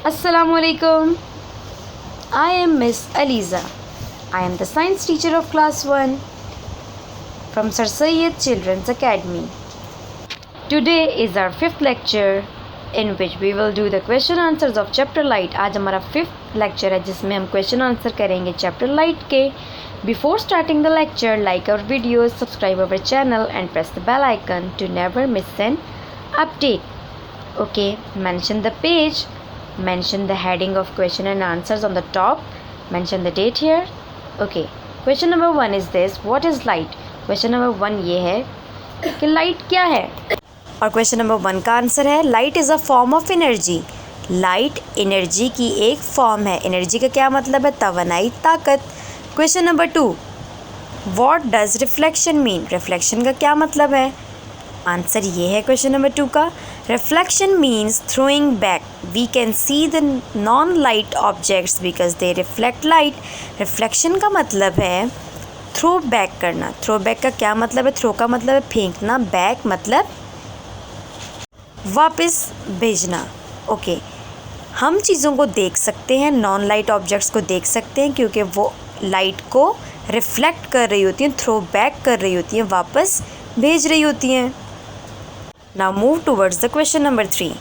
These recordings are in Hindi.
Assalamualaikum. I am Miss Aliza. I am the science teacher of class 1 from Sir Syed Children's Academy. Today is our 5th lecture in which we will do the question answers of chapter light. आज हमारा 5th lecture है जिसमें हम question answer करेंगे chapter light के. Before starting the lecture, like our videos, subscribe our channel and press the bell icon to never miss an update. Okay, mention the page. Mention the heading of question and answers on the top. Mention the date here. Okay. Question number 1 is this. What is light? Question number 1 ये है कि light क्या है? और question number 1 का आंसर है light is a form of energy. Light energy की एक form है. Energy का क्या मतलब है? तवानाई, ताकत. Question number 2. What does reflection mean? Reflection का क्या मतलब है? आंसर ये है क्वेश्चन नंबर 2 का. Reflection means throwing back. We can see the non light objects because they reflect light. Reflection का मतलब है थ्रो बैक करना. थ्रो बैक का क्या मतलब है? थ्रो का मतलब है फेंकना, बैक मतलब वापस भेजना. ओके, हम चीज़ों को देख सकते हैं, नॉन लाइट ऑब्जेक्ट्स को देख सकते हैं क्योंकि वो लाइट को रिफ्लेक्ट कर रही होती हैं, थ्रो बैक कर रही होती हैं, वापस भेज रही होती हैं. Now move towards the question number 3.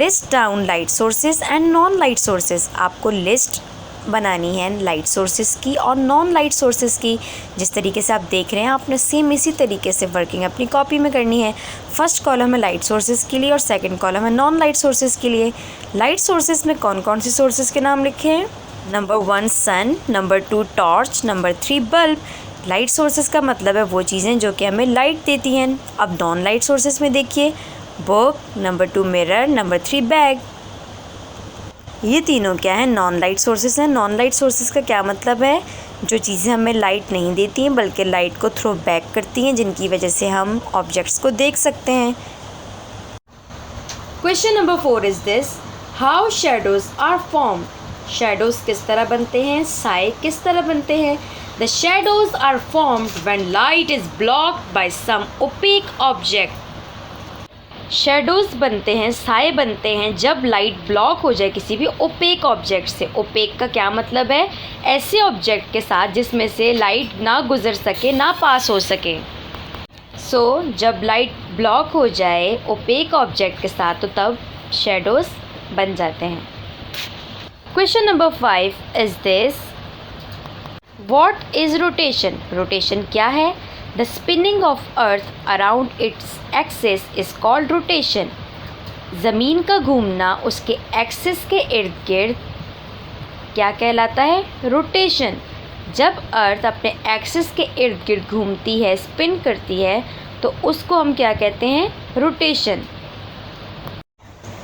List down light sources and non-light sources. आपको लिस्ट बनानी है लाइट सोर्सेज की और नॉन लाइट सोर्सेज की. जिस तरीके से आप देख रहे हैं आपने सेम इसी तरीके से वर्किंग अपनी कॉपी में करनी है. फर्स्ट कॉलम है लाइट सोर्सेज के लिए और सेकंड कॉलम है नॉन लाइट सोर्सेज के लिए. लाइट सोर्सेज में कौन कौन सी सोर्सेज के नाम लिखे हैं? Number 1 sun, number 2 torch, number 3 bulb. Light sources का मतलब है वो चीज़ें जो कि हमें लाइट देती हैं. अब नॉन लाइट सोर्सेज में देखिए book, number 2 mirror, number 3 bag. ये तीनों क्या है? नॉन लाइट सोर्सेज हैं. नॉन लाइट सोर्सेज का क्या मतलब है? जो चीज़ें हमें लाइट नहीं देती हैं बल्कि लाइट को थ्रो बैक करती हैं, जिनकी वजह से हम ऑब्जेक्ट्स को देख सकते हैं. Question number 4 is this. How shadows are form. Shadows किस तरह बनते हैं? साए किस तरह बनते हैं? The shadows are formed when light is blocked by some opaque object. Shadows बनते हैं, साए बनते हैं जब लाइट ब्लॉक हो जाए किसी भी ओपेक ऑब्जेक्ट से. ओपेक का क्या मतलब है? ऐसे ऑब्जेक्ट के साथ जिसमें से लाइट ना गुजर सके, ना पास हो सके. जब लाइट ब्लॉक हो जाए ओपेक ऑब्जेक्ट के साथ तो तब शेडोज बन जाते हैं. Question number 5 is this. What is rotation? Rotation क्या है? The spinning of earth around its axis is called rotation. ज़मीन का घूमना उसके एक्सिस के इर्द गिर्द क्या कहलाता है? रोटेशन. जब अर्थ अपने एक्सिस के इर्द गिर्द घूमती है, स्पिन करती है, तो उसको हम क्या कहते हैं? Rotation.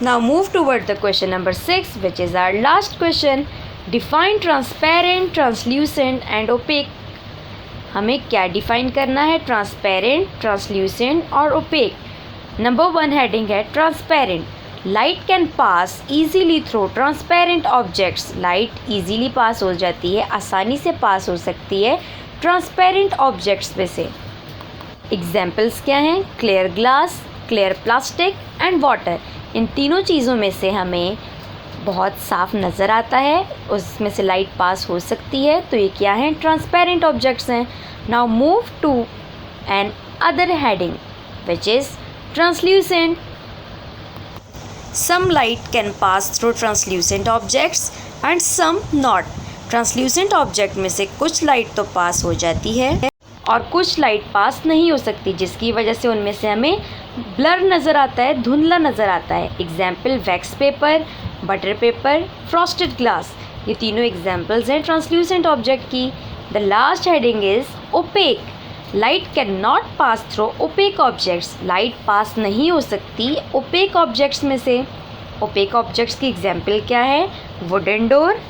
Now move toward the question number 6 which is our last question. Define transparent, translucent and opaque. हमें क्या डिफ़ाइन करना है? ट्रांसपेरेंट, ट्रांसल्यूसेंट और ओपेक. नंबर 1 हेडिंग है transparent. Light can pass easily through transparent objects. Light easily pass हो जाती है, आसानी से पास हो सकती है ट्रांसपेरेंट ऑब्जेक्ट्स में से. एग्जाम्पल्स क्या हैं? Clear glass, clear plastic and water. इन तीनों चीज़ों में से हमें बहुत साफ नज़र आता है, उसमें से लाइट पास हो सकती है, तो ये क्या हैं? ट्रांसपेरेंट ऑब्जेक्ट्स हैं. Now move to another heading which is translucent. Some light can pass through translucent objects and some not. Translucent object में से कुछ लाइट तो पास हो जाती है और कुछ लाइट पास नहीं हो सकती, जिसकी वजह से उनमें से हमें ब्लर नज़र आता है, धुंधला नज़र आता है. Example wax paper, butter paper, frosted glass. ये तीनों एग्जाम्पल्स हैं ट्रांसल्यूसेंट ऑब्जेक्ट की. The last heading is opaque. Light can not pass through opaque objects. Light pass नहीं हो सकती ओपेक ऑब्जेक्ट्स में से. ओपेक ऑब्जेक्ट्स की एग्जाम्पल क्या है? Wooden door,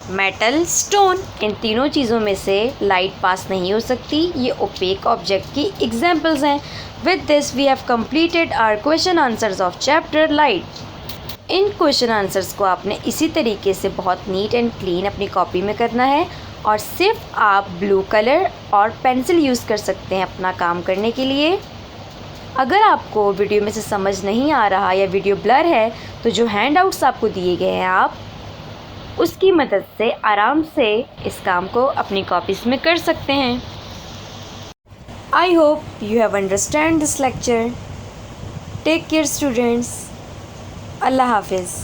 metal, stone. इन तीनों चीज़ों में से लाइट पास नहीं हो सकती. ये ओपेक ऑब्जेक्ट की एग्जाम्पल्स हैं. With this we have completed our question answers of chapter light. इन क्वेश्चन आंसर्स को आपने इसी तरीके से बहुत नीट एंड क्लीन अपनी कॉपी में करना है और सिर्फ आप ब्लू कलर और पेंसिल यूज़ कर सकते हैं अपना काम करने के लिए. अगर आपको वीडियो में से समझ नहीं आ रहा या वीडियो ब्लर है तो जो हैंड आउट्स आपको दिए गए हैं आप उसकी मदद से आराम से इस काम को अपनी कॉपीज़ में कर सकते हैं। I hope you have understand this lecture. Take care students. अल्लाह हाफिज़।